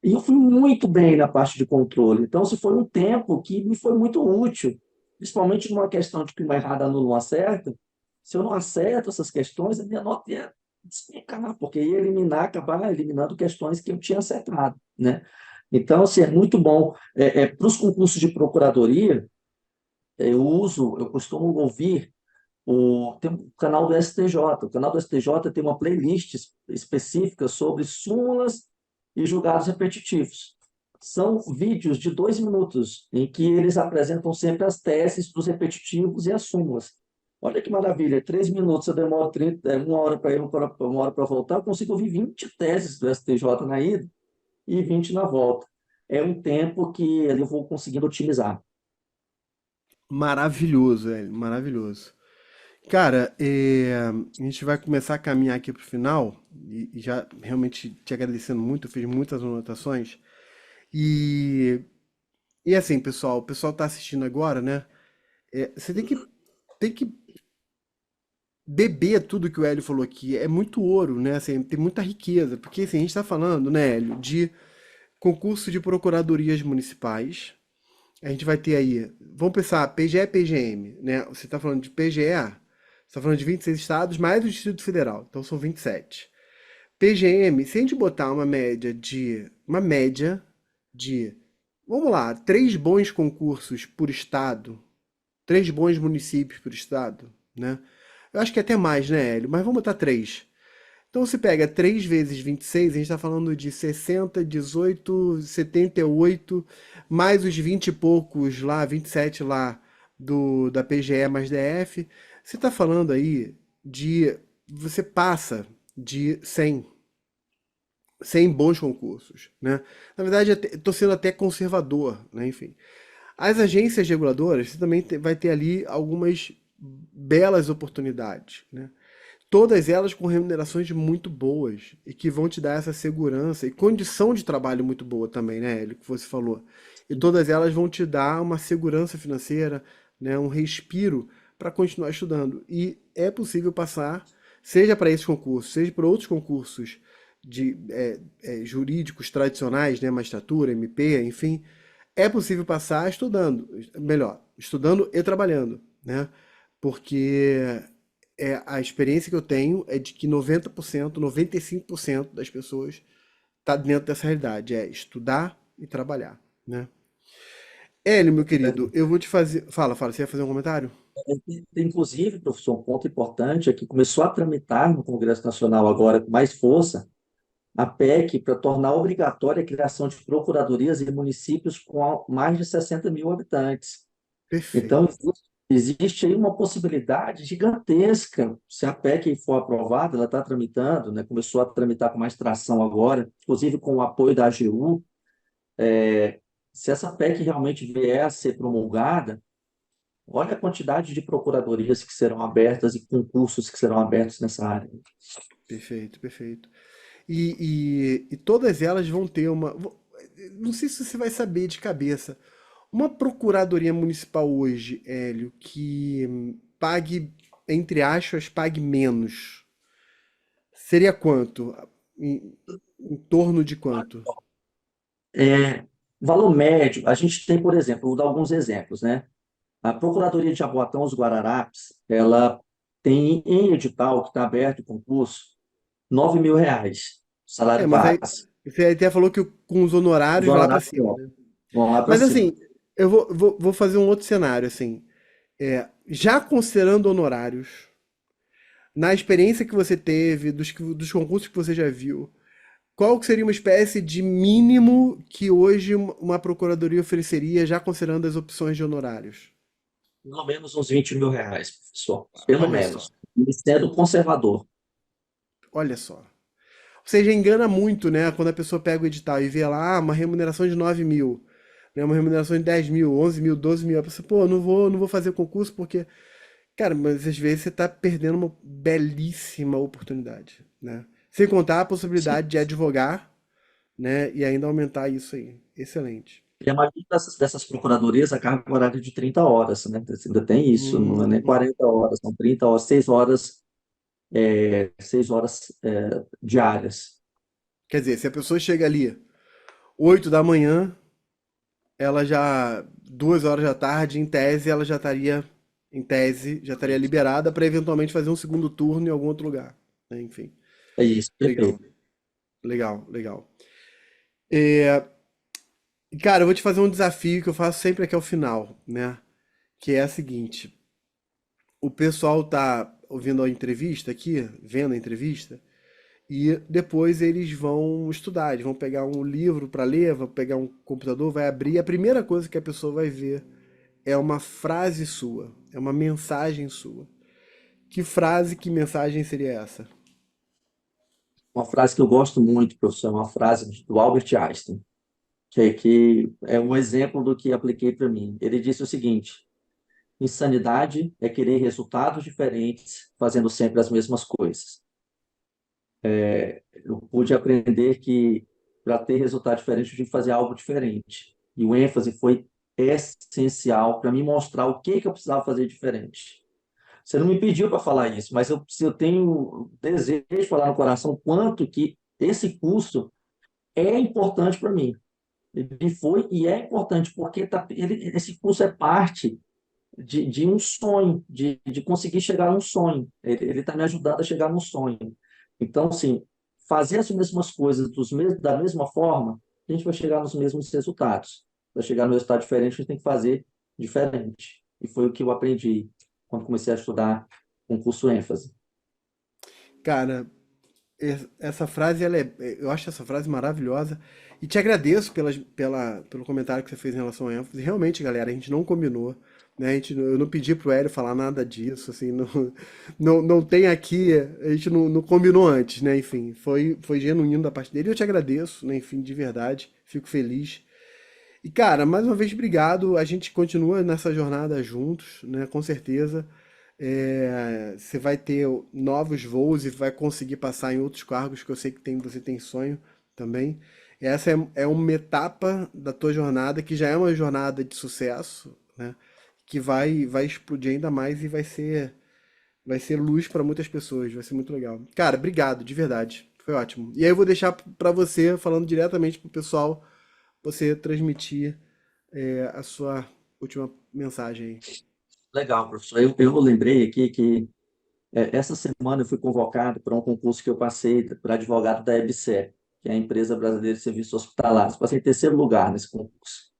E eu fui muito bem na parte de controle. Então, se foi um tempo que me foi muito útil, principalmente numa questão de que uma errada anula uma certa. Se eu não acerto essas questões, a minha nota ia despencar, porque ia eliminar, acabar eliminando questões que eu tinha acertado, né? Então, assim, é muito bom. Para os concursos de procuradoria, eu costumo ouvir tem um canal do STJ. O canal do STJ tem uma playlist específica sobre súmulas e julgados repetitivos. São vídeos de 2 minutos, em que eles apresentam sempre as teses dos repetitivos e as súmulas. Olha que maravilha, 3 minutos, eu demoro 1 hora para ir, 1 hora para voltar, eu consigo ouvir 20 teses do STJ na ida e 20 na volta. É um tempo que eu vou conseguindo otimizar. Maravilhoso, Hélio, maravilhoso. Cara, a gente vai começar a caminhar aqui pro final e já realmente te agradecendo muito, eu fiz muitas anotações. E, e assim, pessoal, o pessoal tá assistindo agora, né? Você tem que beber tudo que o Hélio falou aqui. É muito ouro, né? Assim, tem muita riqueza. Porque assim, a gente tá falando, né, Hélio, de concurso de procuradorias municipais. A gente vai ter aí, vamos pensar, PGE e PGM, né? Você está falando de PGE, você está falando de 26 estados, mais o Distrito Federal, então são 27. PGM, se a gente botar uma média de, vamos lá, 3 bons concursos por estado, 3 bons municípios por estado, né? Eu acho que é até mais, né, Hélio? Mas vamos botar 3. Então você pega 3 vezes 26, a gente está falando de 60, 18, 78, mais os 20 e poucos lá, 27 lá da PGE mais DF. Você está falando aí de. Você passa de 100 bons concursos, né? Na verdade, estou sendo até conservador, né? Enfim. As agências reguladoras, você também vai ter ali algumas belas oportunidades, né? Todas elas com remunerações muito boas e que vão te dar essa segurança e condição de trabalho muito boa também, né, Hélio, que você falou. E todas elas vão te dar uma segurança financeira, né, um respiro para continuar estudando. E é possível passar, seja para esse concurso, seja para outros concursos de jurídicos tradicionais, né, magistratura, MP, enfim, é possível passar estudando, melhor, estudando e trabalhando, né? Porque a experiência que eu tenho é de que 90%, 95% das pessoas tá dentro dessa realidade, é estudar e trabalhar, né? Hélio, meu querido, eu vou te fazer. Fala, você ia fazer um comentário? Inclusive, professor, um ponto importante é que começou a tramitar no Congresso Nacional agora com mais força a PEC para tornar obrigatória a criação de procuradorias em municípios com mais de 60 mil habitantes. Então, Perfeito. existe aí uma possibilidade gigantesca. Se a PEC for aprovada, ela está tramitando, né? Começou a tramitar com mais tração agora, inclusive com o apoio da AGU. Se essa PEC realmente vier a ser promulgada, olha a quantidade de procuradorias que serão abertas e concursos que serão abertos nessa área. Perfeito, perfeito. E todas elas vão ter uma. Não sei se você vai saber de cabeça. Uma procuradoria municipal hoje, Hélio, que pague, entre aspas, pague menos. Seria quanto? Em torno de quanto? É, valor médio, a gente tem, por exemplo, vou dar alguns exemplos, né? A Procuradoria de Jaboatão dos Guararapes, ela tem em edital que está aberto o concurso, R$ 9.000, salário Mas aí base. você até falou que com os Os honorários vai lá pra honorários cima, né? vão lá para Mas cima. assim, eu vou fazer um outro cenário, assim. Já considerando honorários, Na experiência que você teve, dos concursos que você já viu, qual que seria uma espécie de mínimo que hoje uma procuradoria ofereceria, já considerando as opções de honorários? Pelo menos uns R$ 20.000, professor. Pelo Olha só, menos. E sendo conservador. olha só. Ou seja, engana muito, né? Quando a pessoa pega o edital e vê lá, uma remuneração de 9 mil, né? Uma remuneração de 10 mil, 11 mil, 12 mil. A pessoa, pô, não vou fazer concurso porque... Cara, mas às vezes você tá perdendo uma belíssima oportunidade, né? Sem contar a Sim. possibilidade de advogar, né? E ainda aumentar isso aí. Excelente. E a maioria dessas procuradorias, a carga horária é de 30 horas, né? Ainda tem isso, não é nem Hum. 40 horas, são 30 horas, 6 horas diárias. Quer dizer, se a pessoa chega ali 8 da manhã, ela já, 2 horas da tarde, em tese, ela já estaria, em tese, já estaria liberada para eventualmente fazer um segundo turno em algum outro lugar, né? Enfim, É isso, legal, perfeito. legal, legal. Cara, eu vou te fazer um desafio que eu faço sempre aqui ao final, né? Que é a seguinte: o pessoal tá ouvindo a entrevista aqui, vendo a entrevista, e depois eles vão estudar, eles vão pegar um livro para ler, vão pegar um computador, vai abrir, e a primeira coisa que a pessoa vai ver é uma frase sua, é uma mensagem sua. Que frase, que mensagem seria essa? Uma frase que eu gosto muito, professor, é uma frase do Albert Einstein, que é um exemplo do que apliquei para mim. Ele disse o seguinte: insanidade é querer resultados diferentes, fazendo sempre as mesmas coisas. Eu pude aprender que para ter resultado diferente, eu tinha que fazer algo diferente. E o ênfase foi essencial para me mostrar o que eu precisava fazer diferente. Você não me pediu para falar isso, mas eu tenho desejo de falar no coração o quanto que esse curso é importante para mim. Ele foi e é importante porque esse curso é parte de um sonho, de conseguir chegar a um sonho. Ele está me ajudando a chegar no sonho. Então, assim, fazer as mesmas coisas da mesma forma, a gente vai chegar nos mesmos resultados. Para chegar no resultado diferente, a gente tem que fazer diferente. E foi o que eu aprendi quando comecei a estudar concurso ênfase. Cara, essa frase, eu acho essa frase maravilhosa. E te agradeço pelo comentário que você fez em relação à ênfase. Realmente, galera, a gente não combinou, né? Eu não pedi pro Hélio falar nada disso, assim, não, não tem aqui, a gente não combinou antes, né? Enfim, foi genuíno da parte dele. Eu te agradeço, né? Enfim, de verdade, fico feliz. E, cara, mais uma vez, obrigado. A gente continua nessa jornada juntos, né? Com certeza. Você vai ter novos voos e vai conseguir passar em outros cargos que eu sei que você tem sonho também. Essa é uma etapa da tua jornada que já é uma jornada de sucesso, né? Que vai explodir ainda mais e vai ser luz para muitas pessoas. Vai ser muito legal. Cara, obrigado, de verdade. Foi ótimo. E aí eu vou deixar para você, falando diretamente pro pessoal, você transmitir a sua última mensagem aí. Legal, professor. Eu lembrei aqui que essa semana eu fui convocado para um concurso que eu passei para advogado da EBSER, que é a Empresa Brasileira de Serviços Hospitalares. Passei em terceiro lugar nesse concurso.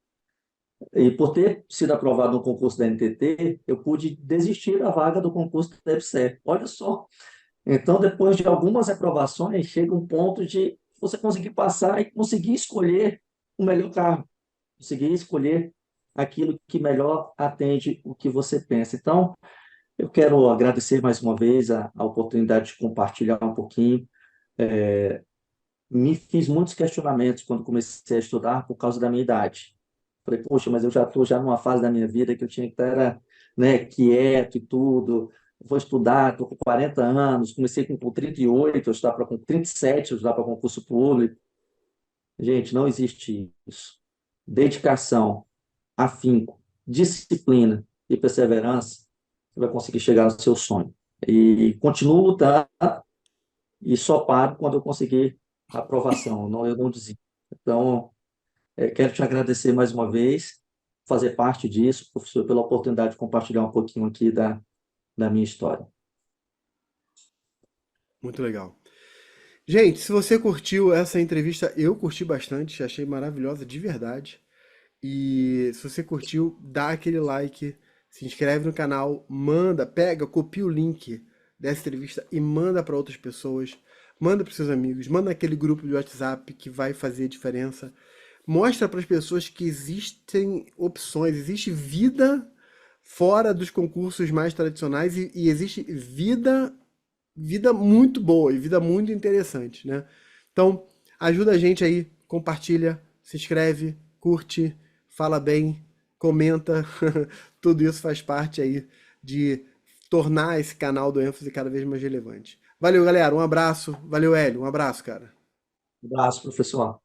E por ter sido aprovado no concurso da NTT, eu pude desistir da vaga do concurso da EBSER. Olha só. Então, depois de algumas aprovações, chega um ponto de você conseguir passar e conseguir escolher o melhor carro, conseguir escolher aquilo que melhor atende o que você pensa. Então, eu quero agradecer mais uma vez a oportunidade de compartilhar um pouquinho. Me fiz muitos questionamentos quando comecei a estudar por causa da minha idade. Falei, poxa, mas eu já estou já numa fase da minha vida que eu tinha que estar, né, quieto e tudo. Vou estudar, estou com 40 anos, comecei com 38, eu estava com 37, eu estava para concurso público. Gente, não existe isso. Dedicação, afinco, disciplina e perseverança, você vai conseguir chegar no seu sonho. E continuo lutando e só paro quando eu conseguir a aprovação, não, eu não desisto. Então, quero te agradecer mais uma vez, fazer parte disso, professor, pela oportunidade de compartilhar um pouquinho aqui da minha história. Muito legal. Gente, se você curtiu essa entrevista, eu curti bastante, achei maravilhosa de verdade. E se você curtiu, dá aquele like, se inscreve no canal, manda, pega, copia o link, dessa entrevista e manda para outras pessoas, manda para seus amigos, manda naquele grupo de WhatsApp que vai fazer diferença. Mostra para as pessoas que existem opções, existe vida fora dos concursos mais tradicionais e existe vida muito boa e vida muito interessante, né? Então, ajuda a gente aí, compartilha, se inscreve, curte, fala bem, comenta. Tudo isso faz parte aí de tornar esse canal do ênfase cada vez mais relevante. Valeu, galera. Um abraço. Valeu, Hélio. Um abraço, cara. Um abraço, professor.